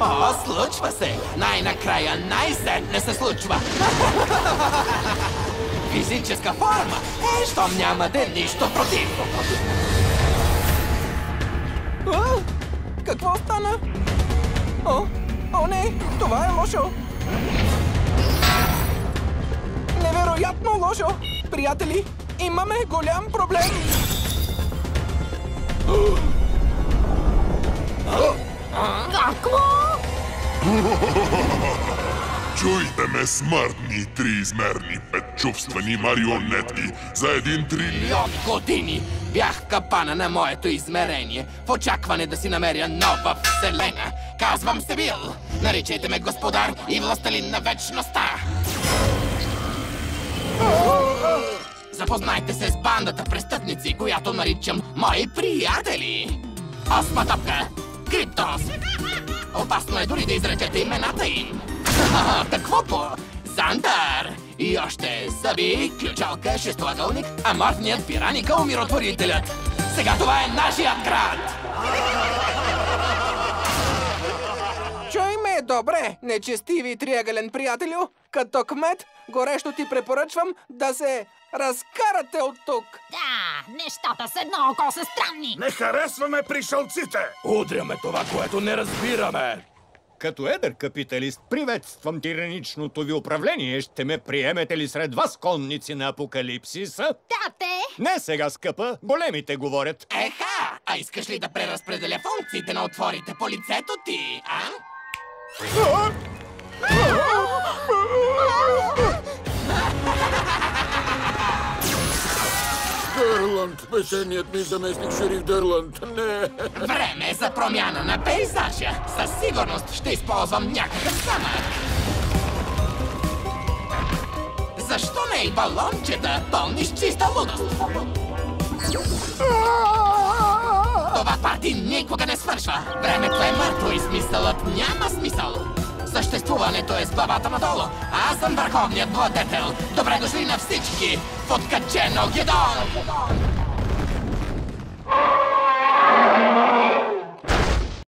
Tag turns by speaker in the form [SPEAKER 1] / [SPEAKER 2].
[SPEAKER 1] О, случва се! Най-накрая, най-сетне се случва! Физическа форма! Щом нямате нищо против! Какво стана? О, не! Това е лошо! Невероятно лошо! Приятели, имаме голям проблем!
[SPEAKER 2] Какво?
[SPEAKER 3] Чуйте ме, смъртни, триизмерни, петчувствени марионетки! За 1 трилион
[SPEAKER 1] години бях в капана на моето измерение, в очакване да си намеря нова вселена. Казвам се Бил, наричайте ме господар и властелин на вечността. Запознайте се с бандата престъпници, която наричам мои приятели. Осма топка, Криптос. Опасно е дори да изречете имената им. Какво? Зандър! И още Зъби, Ключалка, Шестоъгълник, Аморфният, Пираника, Умиротворителят. Сега това е нашият град! Чуй ме добре, нечестиви триъгълен приятелю. Като кмет, горещо ти препоръчвам да се разкарате от тук.
[SPEAKER 2] Да, нещата с едно око са странни.
[SPEAKER 4] Не харесваме пришълците!
[SPEAKER 5] Удряме това, което не разбираме.
[SPEAKER 6] Като едър капиталист, приветствам тираничното ви управление. Ще ме приемете ли сред вас, конници на апокалипсиса?
[SPEAKER 2] Да, те!
[SPEAKER 6] Не сега, скъпа. Големите говорят.
[SPEAKER 1] Еха! А искаш ли да преразпределя функциите на отворите по лицето ти, а?
[SPEAKER 4] Дърланд, песеният ми заместник шериф Дърланд. Не!
[SPEAKER 1] Време е за промяна на пейзажа. Със сигурност ще използвам някакъв камък. Защо не и балончета, пълни с чиста лудост? Това парти никога не свършва. Времето е мъртво и смисълът няма смисъл. Съществуването е с главата надолу. Аз съм върховният владетел. Добре дошли на всички в откачено Гедон!